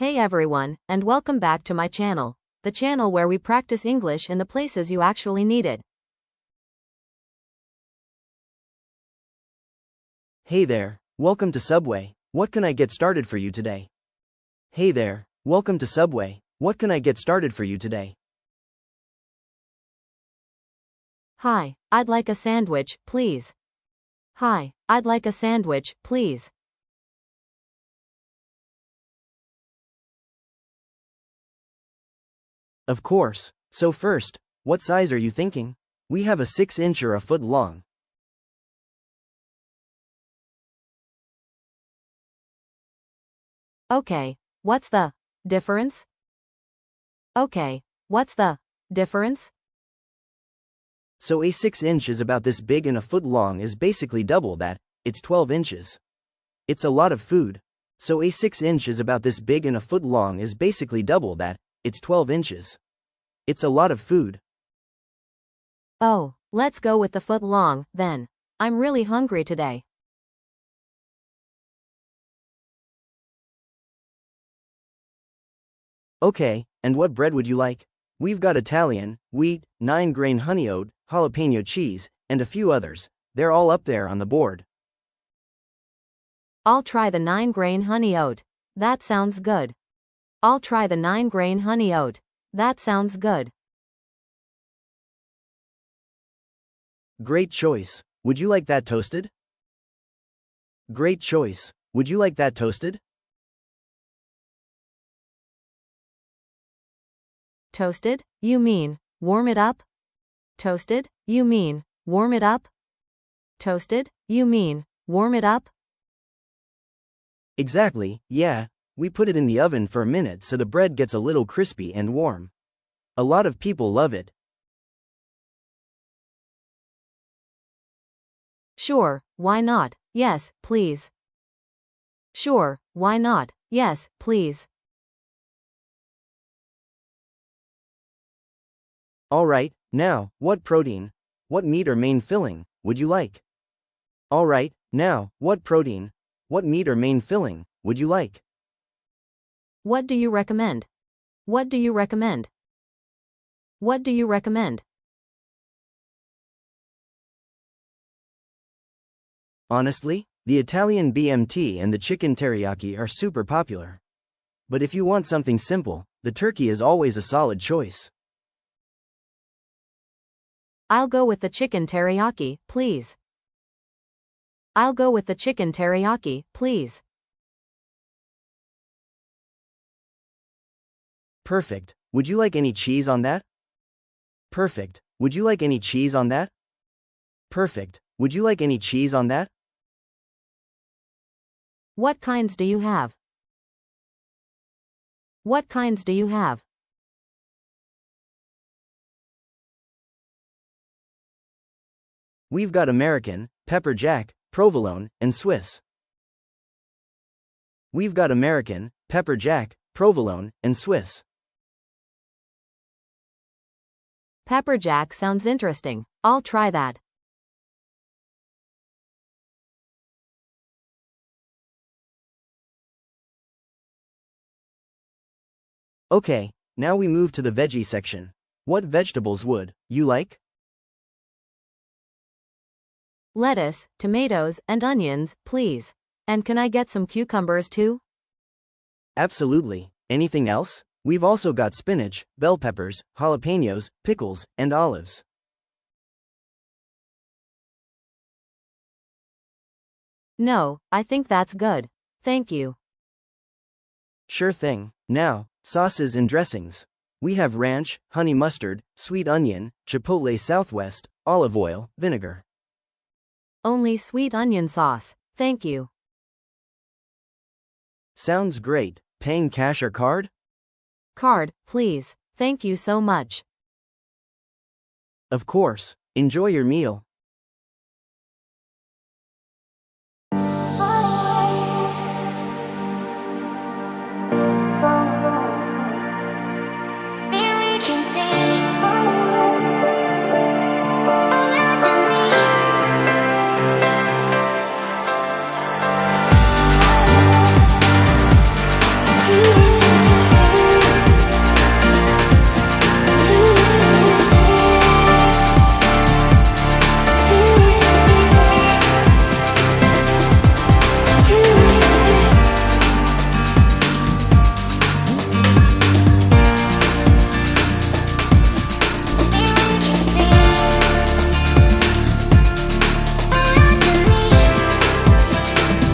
Hey everyone, and welcome back to my channel, the channel where we practice English in the places you actually need it. Hey there, welcome to Subway. What can I get started for you today? Hey there, welcome to Subway. What can I get started for you today? Hi, I'd like a sandwich, please. Hi, I'd like a sandwich, please. Of course. So first, what size are you thinking? We have a 6-inch or a foot long. Okay, what's the difference? Okay, what's the difference? So a 6-inch is about this big and a foot long is basically double that, it's 12 inches. It's a lot of food. So a 6-inch is about this big and a foot long is basically double that, it's 12 inches. It's a lot of food. Oh, let's go with the foot long, then. I'm really hungry today. Okay, and what bread would you like? We've got Italian, wheat, 9-grain honey oat, jalapeno cheese, and a few others. They're all up there on the board. I'll try the 9-grain honey oat. That sounds good. I'll try the 9-grain honey oat. That sounds good. Great choice. Would you like that toasted? Great choice. Would you like that toasted? Toasted? You mean, warm it up? Toasted? You mean, warm it up? Toasted? You mean, warm it up? Exactly, yeah. We put it in the oven for a minute so the bread gets a little crispy and warm. A lot of people love it. Sure, why not? Yes, please. Sure, why not? Yes, please. Alright, now, what protein? What meat or main filling would you like? Alright, now, what protein? What meat or main filling would you like? What do you recommend? What do you recommend? What do you recommend? Honestly, the Italian BMT and the chicken teriyaki are super popular. But if you want something simple, the turkey is always a solid choice. I'll go with the chicken teriyaki, please. I'll go with the chicken teriyaki, please. Perfect. Would you like any cheese on that? Perfect. Would you like any cheese on that? Perfect. Would you like any cheese on that? What kinds do you have? What kinds do you have? We've got American, pepper jack, provolone, and Swiss. We've got American, pepper jack, provolone, and Swiss. Pepper jack sounds interesting. I'll try that. Okay, now we move to the veggie section. What vegetables would you like? Lettuce, tomatoes, and onions, please. And can I get some cucumbers too? Absolutely. Anything else? We've also got spinach, bell peppers, jalapenos, pickles, and olives. No, I think that's good. Thank you. Sure thing. Now, sauces and dressings. We have ranch, honey mustard, sweet onion, chipotle southwest, olive oil, vinegar. Only sweet onion sauce. Thank you. Sounds great. Paying cash or card? Card, please. Thank you so much. Of course. Enjoy your meal.